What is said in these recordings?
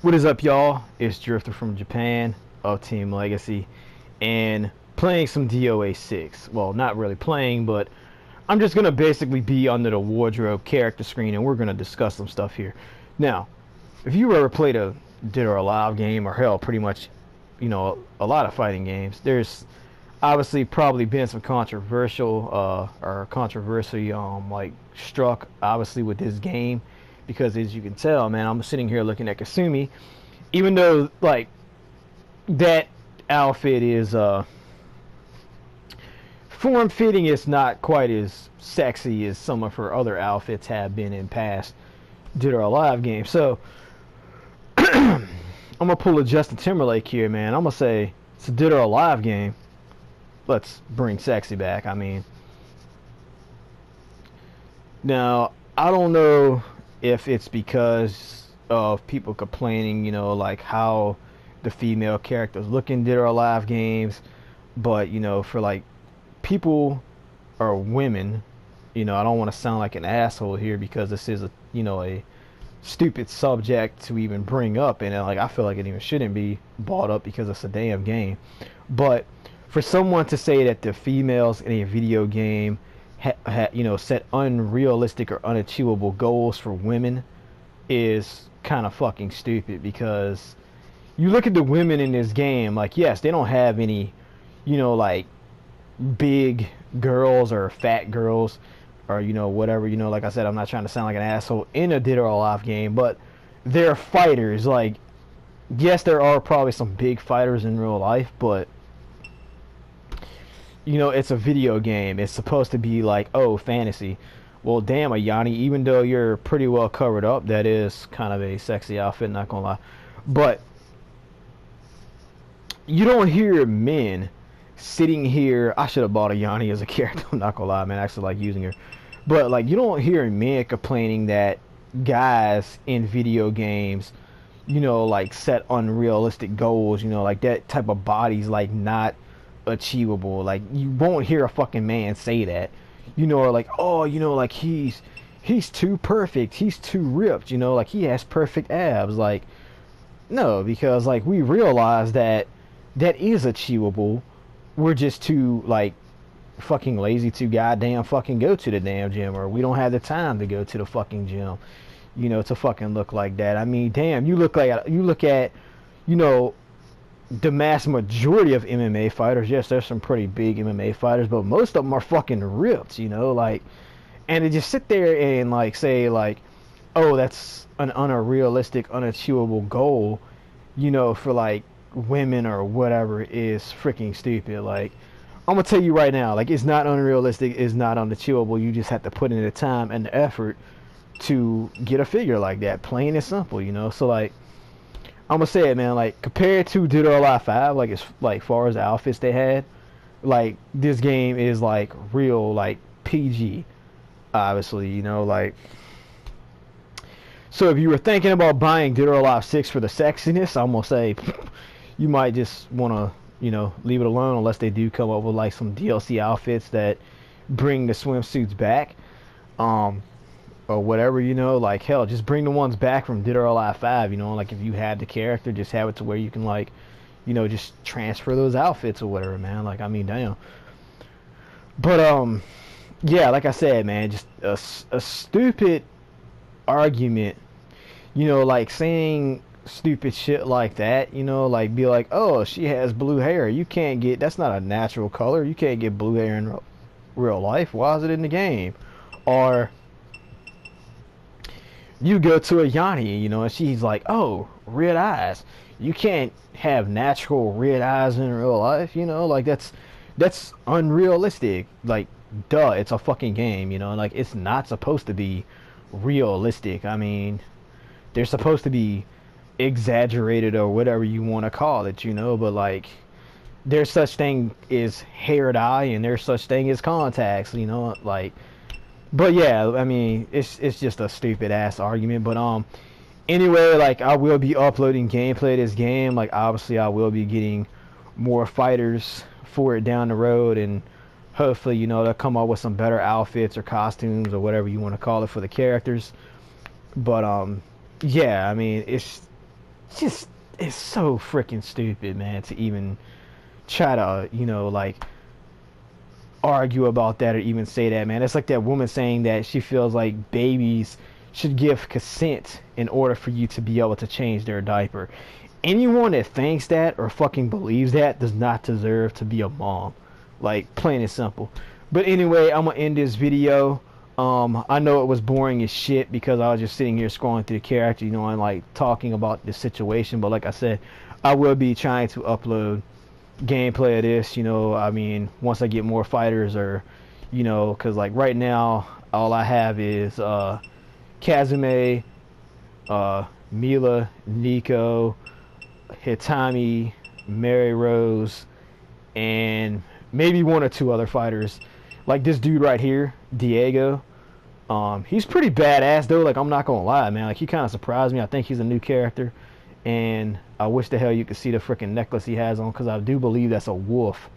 What is up, y'all? It's Drifter from Japan of Team Legacy and playing some DOA 6. Well, not really playing, but I'm just going to basically be under the wardrobe character screen and we're going to discuss some stuff here. Now, if you ever played a Dead or Alive game, or hell, pretty much, a lot of fighting games, there's obviously probably been some or controversy like struck obviously with this game because as you can tell, man, I'm sitting here looking at Kasumi, even though like that outfit is form fitting, it's not quite as sexy as some of her other outfits have been in past Dead or Alive games. So I'm gonna pull a Justin Timberlake here, man. I'm gonna say it's a Dead or Alive game. Let's bring sexy back. I mean, now I don't know if it's because of people complaining, like how the female characters look in Dead or Alive games, but for like people or women, I don't want to sound like an asshole here because this is a stupid subject to even bring up, and like I feel like it even shouldn't be brought up because it's a damn game. But for someone to say that the females in a video game set unrealistic or unachievable goals for women is kind of fucking stupid, because you look at the women in this game, like, yes, they don't have any like big girls or fat girls or whatever, like I said, I'm not trying to sound like an asshole in a Dead or Alive game, but they're fighters. Like, yes, there are probably some big fighters in real life, but it's a video game. It's supposed to be like, oh, fantasy. Well, damn, Ayani, even though you're pretty well covered up, that is kind of a sexy outfit, not gonna lie. But you don't hear men sitting here. I should have bought Ayani as a character, I'm not gonna lie, man. I actually like using her. But, like, you don't hear men complaining that guys in video games, like, set unrealistic goals, like, that type of body's, like, not achievable. Like, you won't hear a fucking man say that, or like, oh, like he's too perfect, he's too ripped, like he has perfect abs. Like, no, because like we realize that that is achievable. We're just too like fucking lazy to goddamn fucking go to the damn gym, or we don't have the time to go to the fucking gym, to fucking look like that. I mean, damn, you look at you know the mass majority of MMA fighters. Yes, there's some pretty big MMA fighters, but most of them are fucking ripped, like, and to just sit there and like say like, oh, that's an unrealistic, unachievable goal, for like women or whatever, is freaking stupid. Like, I'm gonna tell you right now, like, it's not unrealistic, it's not unachievable. You just have to put in the time and the effort to get a figure like that, plain and simple, So like, I'm gonna say it, man. Like, compared to Dead or Alive 5, like, as like far as the outfits they had, like, this game is like real like PG, obviously, like. So if you were thinking about buying Dead or Alive 6 for the sexiness, I'm gonna say you might just wanna leave it alone, unless they do come up with like some DLC outfits that bring the swimsuits back. Or whatever, like, hell, just bring the ones back from Dead or Alive 5, like, if you had the character, just have it to where you can, like, just transfer those outfits or whatever, man. Like, I mean, damn. But, yeah, like I said, man, just a stupid argument, like, saying stupid shit like that, like, be like, oh, she has blue hair. You can't get, that's not a natural color. You can't get blue hair in real life. Why is it in the game? Or you go to a Yanni, and she's like, oh, red eyes. You can't have natural red eyes in real life, like, that's unrealistic. Like, duh, it's a fucking game, like, it's not supposed to be realistic. I mean, they're supposed to be exaggerated or whatever you want to call it, but like, there's such thing as hair dye and there's such thing as contacts, like. But yeah, I mean, it's just a stupid ass argument. But anyway, like, I will be uploading gameplay of this game. Like, obviously, I will be getting more fighters for it down the road, and hopefully, they'll come up with some better outfits or costumes or whatever you want to call it for the characters. But yeah, I mean, It's just, it's so freaking stupid, man, to even try to, like argue about that or even say that, man. It's like that woman saying that she feels like babies should give consent in order for you to be able to change their diaper. Anyone that thinks that or fucking believes that does not deserve to be a mom. Like, plain and simple. But anyway, I'm gonna end this video. I know it was boring as shit because I was just sitting here scrolling through the character, and like talking about the situation. But like I said, I will be trying to upload gameplay of this, I mean, once I get more fighters, or because like right now all I have is Kazumi, Mila, Nico, Hitami, Mary Rose, and maybe one or two other fighters, like this dude right here, Diego. He's pretty badass though, like I'm not gonna lie, man, like he kind of surprised me. I think he's a new character, and I wish the hell you could see the freaking necklace he has on, because I do believe that's a wolf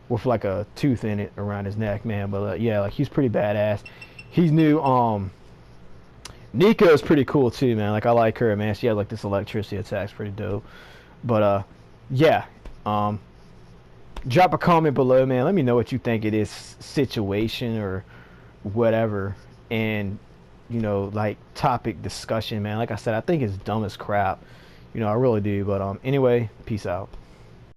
with like a tooth in it around his neck, man. But yeah, like he's pretty badass. He's new. Nico's pretty cool too, man. Like I like her, man. She has like this electricity attack's pretty dope. But yeah. Drop a comment below, man. Let me know what you think of this situation or whatever, and like topic discussion, man. Like I said, I think it's dumb as crap. I really do. But anyway, peace out.